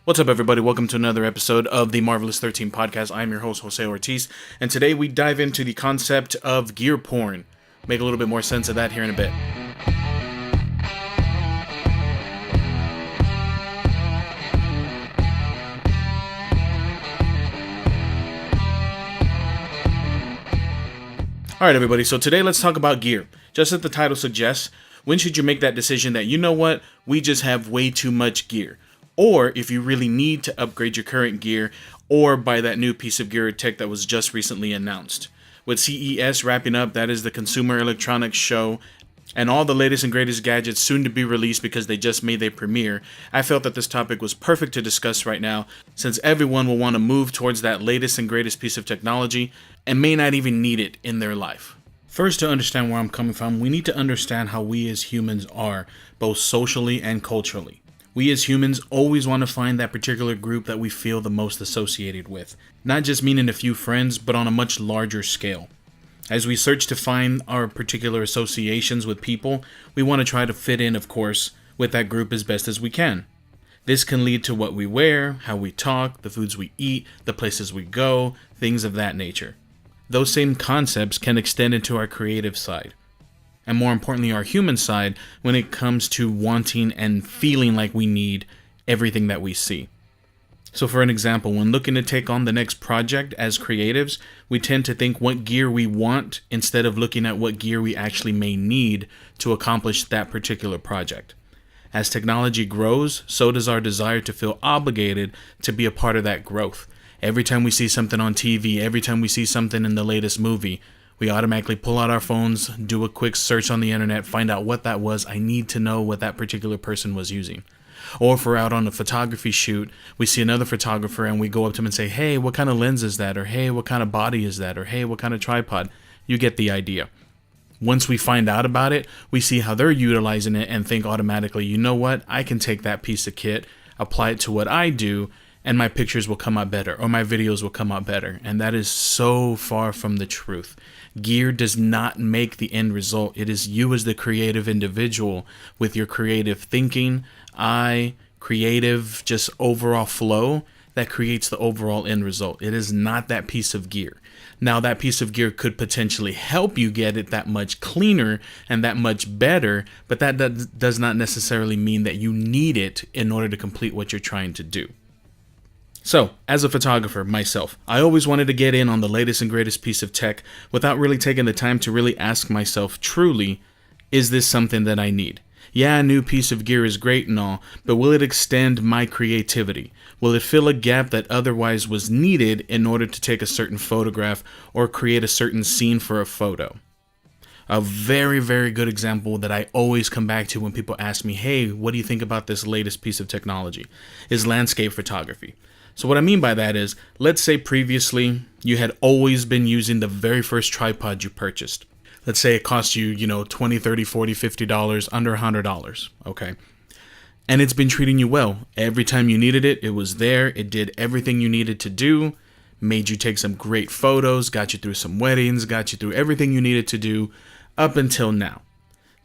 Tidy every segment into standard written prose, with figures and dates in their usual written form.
What's up, everybody? Welcome to another episode of the Marvelous 13 podcast. I'm your host, Jose Ortiz, and today we dive into the concept of gear porn. Make a little bit more sense of that here in a bit. Alright, everybody, so today let's talk about gear. Just as the title suggests, when should you make that decision that, you know what, we just have way too much gear? Or if you really need to upgrade your current gear or buy that new piece of gear or tech that was just recently announced. With CES wrapping up, that is the Consumer Electronics Show, and all the latest and greatest gadgets soon to be released because they just made their premiere, I felt that this topic was perfect to discuss right now, since everyone will want to move towards that latest and greatest piece of technology and may not even need it in their life. First, to understand where I'm coming from, we need to understand how we as humans are, both socially and culturally. We as humans always want to find that particular group that we feel the most associated with, not just meaning a few friends, but on a much larger scale. As we search to find our particular associations with people, we want to try to fit in, of course, with that group as best as we can. This can lead to what we wear, how we talk, the foods we eat, the places we go, things of that nature. Those same concepts can extend into our creative side, and more importantly our human side when it comes to wanting and feeling like we need everything that we see. So for an example, when looking to take on the next project as creatives, we tend to think what gear we want instead of looking at what gear we actually may need to accomplish that particular project. As technology grows, so does our desire to feel obligated to be a part of that growth. Every time we see something on TV, every time we see something in the latest movie, we automatically pull out our phones, do a quick search on the internet, find out what that was. I need to know what that particular person was using. Or if we're out on a photography shoot, we see another photographer and we go up to him and say, hey, what kind of lens is that? Or hey, what kind of body is that? Or hey, what kind of tripod? You get the idea. Once we find out about it, we see how they're utilizing it and think automatically, you know what? I can take that piece of kit, apply it to what I do, and my pictures will come out better, or my videos will come out better. And that is so far from the truth. Gear does not make the end result. It is you as the creative individual with your creative thinking, creative, just overall flow that creates the overall end result. It is not that piece of gear. Now, that piece of gear could potentially help you get it that much cleaner and that much better, but that does not necessarily mean that you need it in order to complete what you're trying to do. So, as a photographer myself, I always wanted to get in on the latest and greatest piece of tech without really taking the time to really ask myself truly, is this something that I need? Yeah, a new piece of gear is great and all, but will it extend my creativity? Will it fill a gap that otherwise was needed in order to take a certain photograph or create a certain scene for a photo? A very, very good example that I always come back to when people ask me, hey, what do you think about this latest piece of technology? Is landscape photography. So what I mean by that is, let's say previously you had always been using the very first tripod you purchased. Let's say it cost you, $20, $30, $40, $50, under $100, okay? And it's been treating you well. Every time you needed it, it was there. It did everything you needed to do, made you take some great photos, got you through some weddings, got you through everything you needed to do up until now.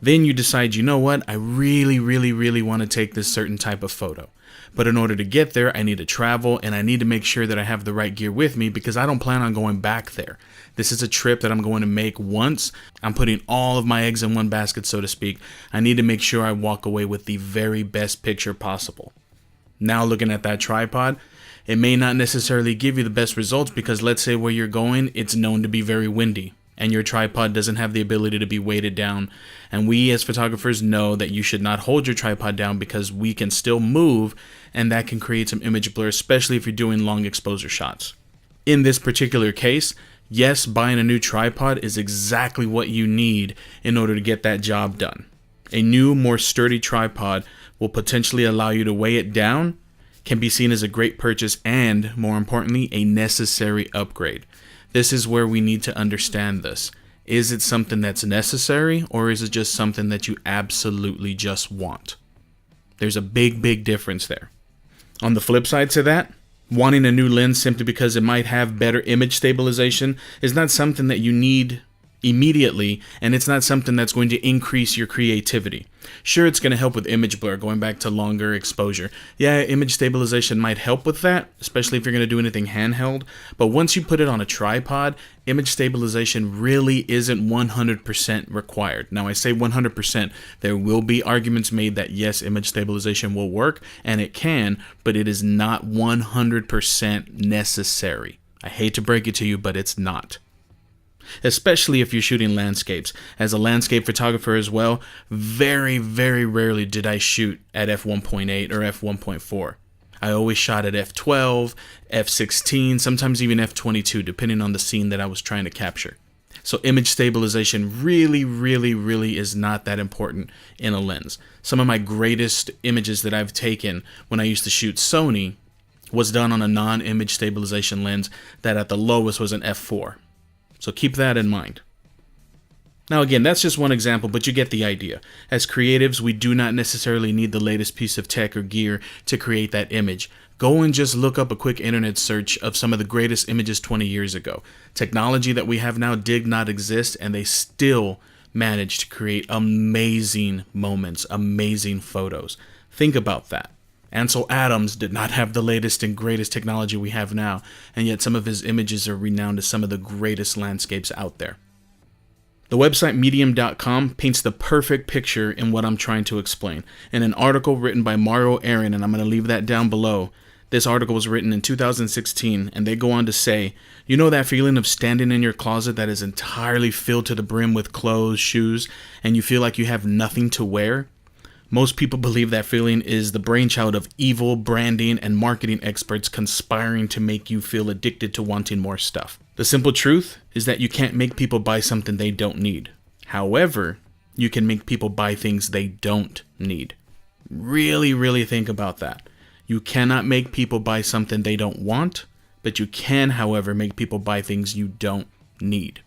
Then you decide, you know what? I really, really, really want to take this certain type of photo. But in order to get there, I need to travel and I need to make sure that I have the right gear with me because I don't plan on going back there. This is a trip that I'm going to make once. I'm putting all of my eggs in one basket, so to speak. I need to make sure I walk away with the very best picture possible. Now looking at that tripod, it may not necessarily give you the best results because let's say where you're going, it's known to be very windy. And your tripod doesn't have the ability to be weighted down. And we as photographers know that you should not hold your tripod down because we can still move and that can create some image blur, especially if you're doing long exposure shots. In this particular case, yes, buying a new tripod is exactly what you need in order to get that job done. A new, more sturdy tripod will potentially allow you to weigh it down, can be seen as a great purchase, and more importantly, a necessary upgrade. This is where we need to understand this. Is it something that's necessary or is it just something that you absolutely just want? There's a big, big difference there. On the flip side to that, wanting a new lens simply because it might have better image stabilization is not something that you need immediately, and it's not something that's going to increase your creativity. Sure, it's going to help with image blur, going back to longer exposure. Yeah, image stabilization might help with that, especially if you're going to do anything handheld, but once you put it on a tripod, image stabilization really isn't 100% required. Now, I say 100%, there will be arguments made that yes, image stabilization will work, and it can, but it is not 100% necessary. I hate to break it to you, but it's not. Especially if you're shooting landscapes. As a landscape photographer as well, very, very rarely did I shoot at f1.8 or f1.4. I always shot at f12, f16, sometimes even f22, depending on the scene that I was trying to capture. So image stabilization really, really, really is not that important in a lens. Some of my greatest images that I've taken when I used to shoot Sony was done on a non-image stabilization lens that at the lowest was an f4. So keep that in mind. Now again, that's just one example, but you get the idea. As creatives, we do not necessarily need the latest piece of tech or gear to create that image. Go and just look up a quick internet search of some of the greatest images 20 years ago. Technology that we have now did not exist, and they still managed to create amazing moments, amazing photos. Think about that. Ansel Adams did not have the latest and greatest technology we have now, and yet some of his images are renowned as some of the greatest landscapes out there. The website medium.com paints the perfect picture in what I'm trying to explain. In an article written by Mario Aaron, and I'm going to leave that down below, this article was written in 2016, and they go on to say, you know that feeling of standing in your closet that is entirely filled to the brim with clothes, shoes, and you feel like you have nothing to wear? Most people believe that feeling is the brainchild of evil branding and marketing experts conspiring to make you feel addicted to wanting more stuff. The simple truth is that you can't make people buy something they don't need. However, you can make people buy things they don't need. Really, really think about that. You cannot make people buy something they don't want, but you can, however, make people buy things you don't need.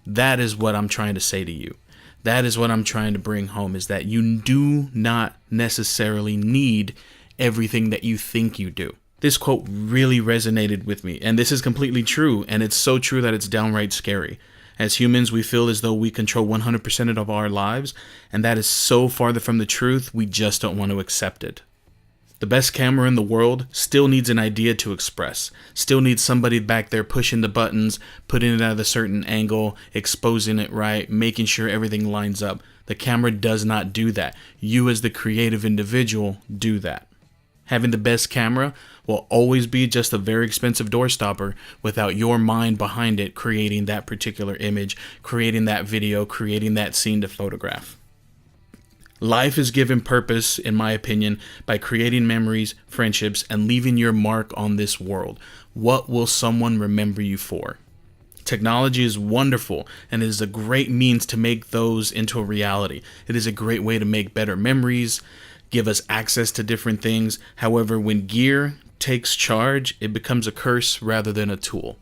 That is what I'm trying to say to you. That is what I'm trying to bring home, is that you do not necessarily need everything that you think you do. This quote really resonated with me, and this is completely true, and it's so true that it's downright scary. As humans, we feel as though we control 100% of our lives, and that is so farther from the truth, we just don't want to accept it. The best camera in the world still needs an idea to express, still needs somebody back there pushing the buttons, putting it at a certain angle, exposing it right, making sure everything lines up. The camera does not do that. You as the creative individual do that. Having the best camera will always be just a very expensive doorstopper without your mind behind it creating that particular image, creating that video, creating that scene to photograph. Life is given purpose, in my opinion, by creating memories, friendships, and leaving your mark on this world. What will someone remember you for? Technology is wonderful, and it is a great means to make those into a reality. It is a great way to make better memories, give us access to different things. However, when gear takes charge, it becomes a curse rather than a tool.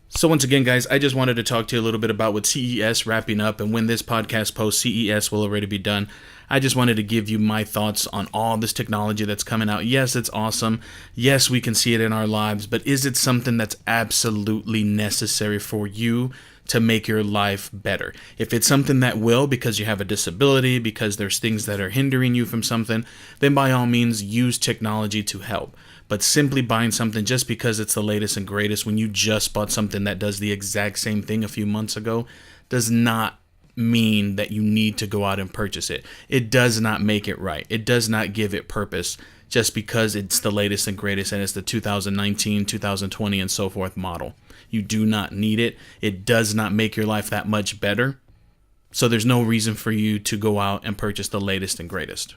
So once again, guys, I just wanted to talk to you a little bit about with CES wrapping up, and when this podcast posts, CES will already be done. I just wanted to give you my thoughts on all this technology that's coming out. Yes, it's awesome. Yes, we can see it in our lives, but is it something that's absolutely necessary for you to make your life better? If it's something that will, because you have a disability, because there's things that are hindering you from something, then by all means use technology to help. But simply buying something just because it's the latest and greatest when you just bought something that does the exact same thing a few months ago does not mean that you need to go out and purchase it. It does not make it right. It does not give it purpose just because it's the latest and greatest and it's the 2019, 2020, and so forth model. You do not need it. It does not make your life that much better. So there's no reason for you to go out and purchase the latest and greatest.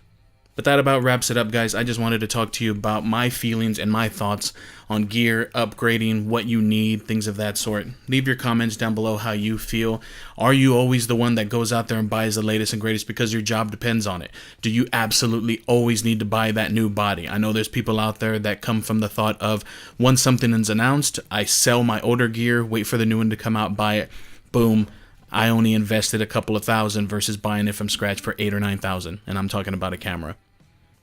But that about wraps it up, guys. I just wanted to talk to you about my feelings and my thoughts on gear, upgrading, what you need, things of that sort. Leave your comments down below how you feel. Are you always the one that goes out there and buys the latest and greatest because your job depends on it? Do you absolutely always need to buy that new body? I know there's people out there that come from the thought of, once something is announced, I sell my older gear, wait for the new one to come out, buy it, boom. I only invested a couple of $1,000 versus buying it from scratch for $8,000 or $9,000, and I'm talking about a camera.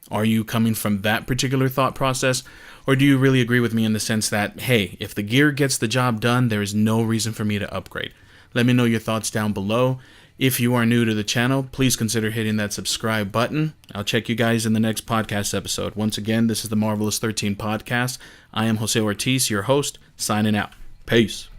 Are you coming from that particular thought process, or do you really agree with me in the sense that, hey, if the gear gets the job done, there is no reason for me to upgrade? Let me know your thoughts down below. If you are new to the channel, please consider hitting that subscribe button. I'll check you guys in the next podcast episode. Once again, this is the Marvelous 13 podcast. I am Jose Ortiz, your host, signing out. Peace.